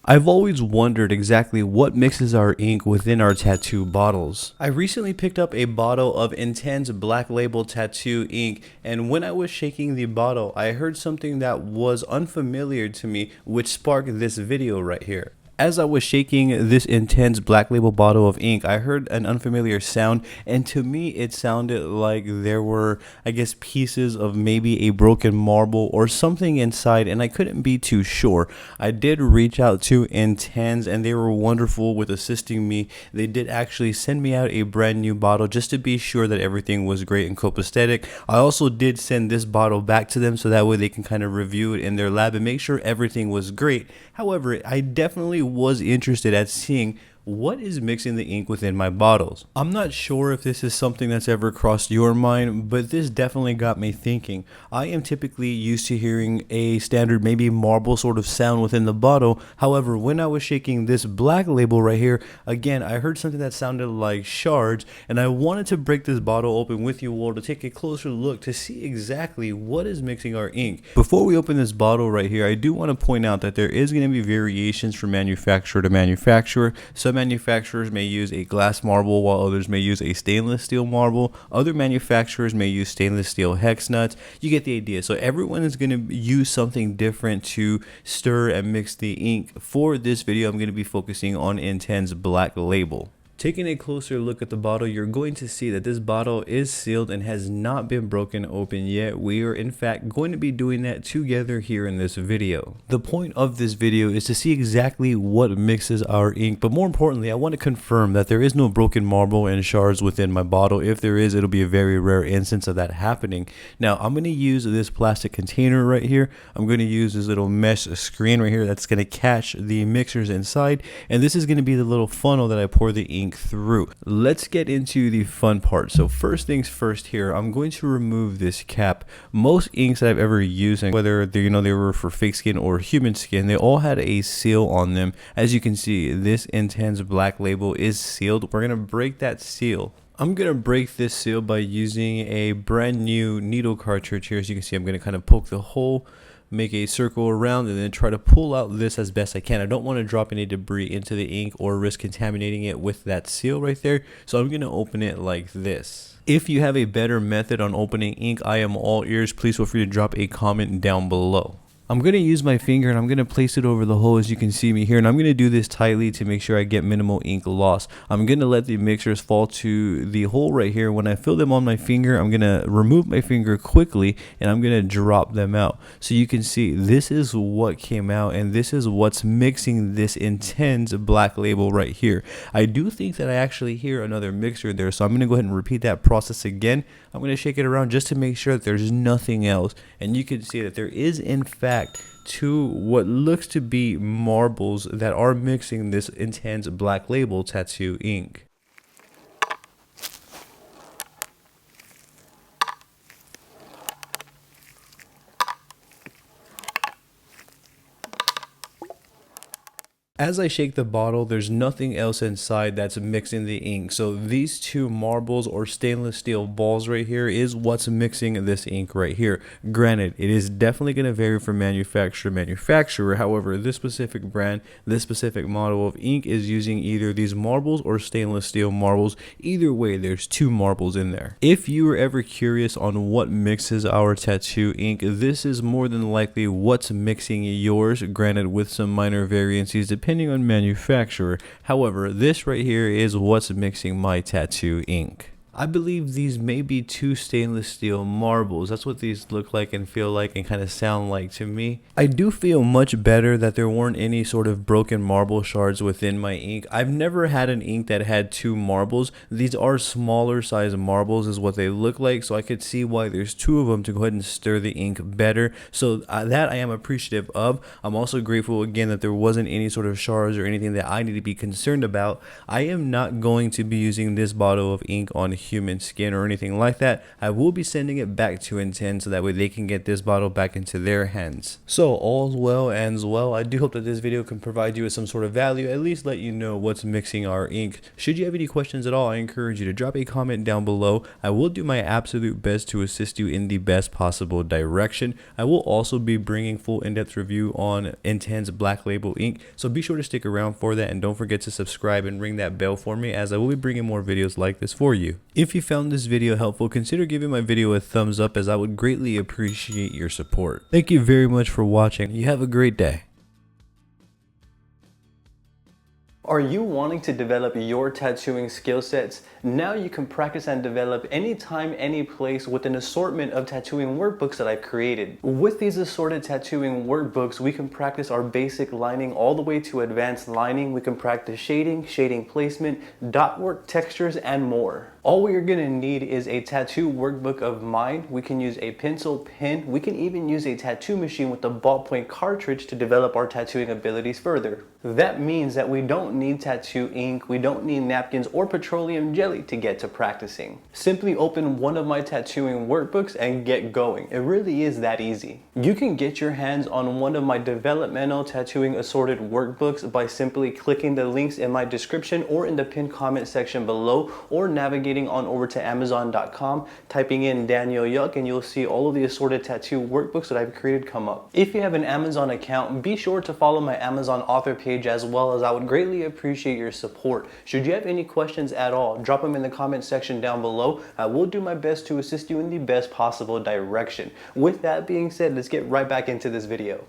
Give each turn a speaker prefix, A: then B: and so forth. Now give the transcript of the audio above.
A: I've always wondered exactly what mixes our ink within our tattoo bottles. I recently picked up a bottle of Intenze Black Label tattoo ink, and when I was shaking the bottle, I heard something that was unfamiliar to me, which sparked this video right here. As I was shaking this Intenze Black Label bottle of ink, I heard an unfamiliar sound, and to me it sounded like there were, I guess, pieces of maybe a broken marble or something inside, and I couldn't be too sure. I did reach out to Intenze, and they were wonderful with assisting me. They did actually send me out a brand new bottle just to be sure that everything was great and copacetic. I also did send this bottle back to them so that way they can kind of review it in their lab and make sure everything was great. However, I definitely was interested at seeing what is mixing the ink within my bottles. I'm not sure if this is something that's ever crossed your mind, but this definitely got me thinking. I am typically used to hearing a standard, maybe marble sort of sound within the bottle. However, when I was shaking this Black Label right here, again, I heard something that sounded like shards, and I wanted to break this bottle open with you all to take a closer look to see exactly what is mixing our ink. Before we open this bottle right here, I do want to point out that there is going to be variations from manufacturer to manufacturer. Some manufacturers may use a glass marble while others may use a stainless steel marble. Other manufacturers may use stainless steel hex nuts. You get the idea. So everyone is going to use something different to stir and mix the ink. For this video, I'm going to be focusing on Intenze Black Label. Taking a closer look at the bottle, you're going to see that this bottle is sealed and has not been broken open yet. We are in fact going to be doing that together here in this video. The point of this video is to see exactly what mixes our ink, but more importantly, I want to confirm that there is no broken marble and shards within my bottle. If there is, it'll be a very rare instance of that happening. Now, I'm going to use this plastic container right here. I'm going to use this little mesh screen right here that's going to catch the mixers inside, and this is going to be the little funnel that I pour the ink through. Let's get into the fun part. So first things first here, I'm going to remove this cap. Most inks that I've ever used, and whether they were for fake skin or human skin, they all had a seal on them. As you can see, this Intenze Black Label is sealed. We're going to break that seal. I'm going to break this seal by using a brand new needle cartridge here. As you can see, I'm going to kind of poke the hole, make a circle around, and then try to pull out this as best I can. I don't want to drop any debris into the ink or risk contaminating it with that seal right there. So I'm going to open it like this. If you have a better method on opening ink, I am all ears. Please feel free to drop a comment down below. I'm going to use my finger and I'm going to place it over the hole, as you can see me here, and I'm going to do this tightly to make sure I get minimal ink loss. I'm going to let the mixers fall to the hole right here. When I fill them on my finger, I'm going to remove my finger quickly and I'm going to drop them out. So you can see this is what came out, and this is what's mixing this Intenze Black Label right here. I do think that I actually hear another mixer there, so I'm going to go ahead and repeat that process again. I'm going to shake it around just to make sure that there's nothing else, and you can see that there is in fact two what looks to be marbles that are mixing this Intenze Black Label tattoo ink. As I shake the bottle, there's nothing else inside that's mixing the ink. So these two marbles or stainless steel balls right here is what's mixing this ink right here. Granted, it is definitely going to vary from manufacturer to manufacturer. However, this specific brand, this specific model of ink is using either these marbles or stainless steel marbles. Either way, there's two marbles in there. If you were ever curious on what mixes our tattoo ink, this is more than likely what's mixing yours, granted with some minor variances depending on manufacturer. However, this right here is what's mixing my tattoo ink. I believe these may be two stainless steel marbles. That's what these look like and feel like and kind of sound like to me. I do feel much better that there weren't any sort of broken marble shards within my ink. I've never had an ink that had two marbles. These are smaller size marbles is what they look like, so I could see why there's two of them to go ahead and stir the ink better. So that I am appreciative of. I'm also grateful again that there wasn't any sort of shards or anything that I need to be concerned about. I am not going to be using this bottle of ink on human skin or anything like that, I will be sending it back to Intenze so that way they can get this bottle back into their hands. So all's well ends well. I do hope that this video can provide you with some sort of value, at least let you know what's mixing our ink. Should you have any questions at all, I encourage you to drop a comment down below. I will do my absolute best to assist you in the best possible direction. I will also be bringing full in-depth review on Intenze Black Label ink, so be sure to stick around for that, and don't forget to subscribe and ring that bell for me, as I will be bringing more videos like this for you. If you found this video helpful, consider giving my video a thumbs up, as I would greatly appreciate your support. Thank you very much for watching. You have a great day. Are you wanting to develop your tattooing skill sets? Now you can practice and develop anytime, any place with an assortment of tattooing workbooks that I've created. With these assorted tattooing workbooks, we can practice our basic lining all the way to advanced lining. We can practice shading, shading placement, dot work, textures, and more. All we are going to need is a tattoo workbook of mine. We can use a pencil, pen. We can even use a tattoo machine with a ballpoint cartridge to develop our tattooing abilities further. That means that we don't need tattoo ink, we don't need napkins or petroleum jelly to get to practicing. Simply open one of my tattooing workbooks and get going. It really is that easy. You can get your hands on one of my developmental tattooing assorted workbooks by simply clicking the links in my description or in the pinned comment section below, or navigating on over to Amazon.com, typing in Daniel Yuck, and you'll see all of the assorted tattoo workbooks that I've created come up. If you have an Amazon account, be sure to follow my Amazon author page as well, as I would greatly appreciate your support. Should you have any questions at all, drop them in the comment section down below. I will do my best to assist you in the best possible direction. With that being said, let's get right back into this video.